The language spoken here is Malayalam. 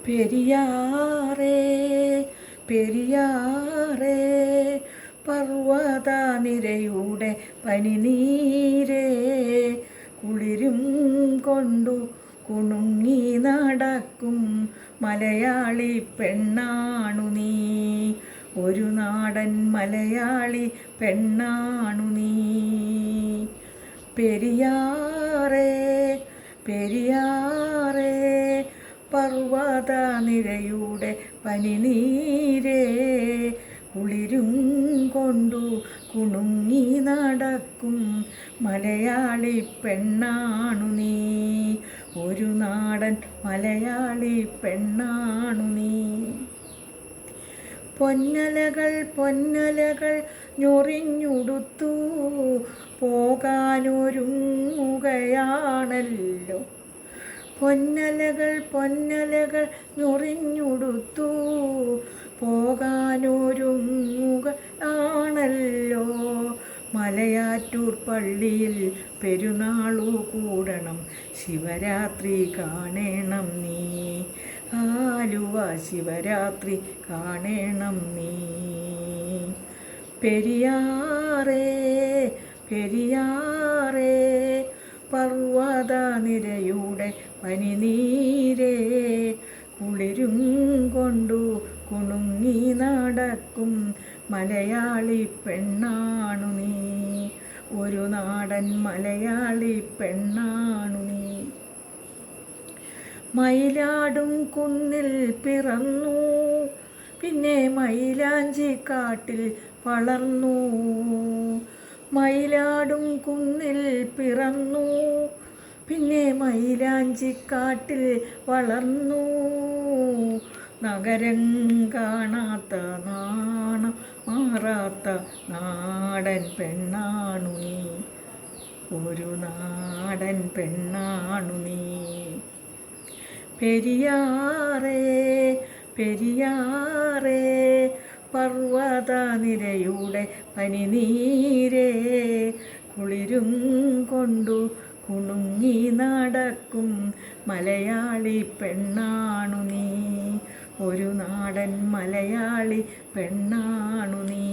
പെരിയാറേ പെരിയാറേ പർവ്വത നിരയുടെ പനിനീരേ കുളിരും കൊണ്ടു കുണുങ്ങി നടക്കും മലയാളി പെണ്ണാണു നീ. ഒരു നാടൻ മലയാളി പെണ്ണാണു നീ. പെരിയാറേ പെരിയാറേ പർവ്വത നിരയുടെ പനിനീരേ കുളിരും കൊണ്ടു കുണുങ്ങി നടക്കും മലയാളി പെണ്ണാണു നീ. ഒരു നാടൻ മലയാളി പെണ്ണാണു നീ. പൊന്നലകൾ പൊന്നലകൾ ഞൊറിഞ്ഞുടുത്തു പോകാനൊരുങ്ങുകയാണല്ലോ. പൊന്നലകൾ പൊന്നലകൾ ഞൊറിഞ്ഞുടുത്തു പോകാനൊരുങ്ങുകയാണല്ലോ. മലയാറ്റൂർ പള്ളിയിൽ പെരുന്നാളു കൂടണം, ശിവരാത്രി കാണണം നീ. ആലുവ ശിവരാത്രി കാണണം നീ. പെരിയാറേ പെരിയാറേ പർവ്വത നിരയുടെ പനിനീരേ കുളിരും കൊണ്ടു കുണുങ്ങി നടക്കും മലയാളി പെണ്ണാണു നീ. ഒരു നാടൻ മലയാളി പെണ്ണാണു നീ. മയിലാടും കുന്നിൽ പിറന്നു, പിന്നെ മയിലാഞ്ചിക്കാട്ടിൽ വളർന്നു. മയിലാടും കുന്നിൽ പിറന്നു, പിന്നെ മയിലാഞ്ചിക്കാട്ടിൽ വളർന്നു. നഗരം കാണാത്ത നാണം മാറാത്ത നാടൻ പെണ്ണാണു നീ. ഒരു നാടൻ പെണ്ണാണു നീ. പെരിയാറേ പെരിയാറേ പർവ്വത നിരയുടെ പനിനീരേ കുളിരും കൊണ്ടു കുണുങ്ങി നടക്കും മലയാളി പെണ്ണാണു നീ. ഒരു നാടൻ മലയാളി പെണ്ണാണു നീ.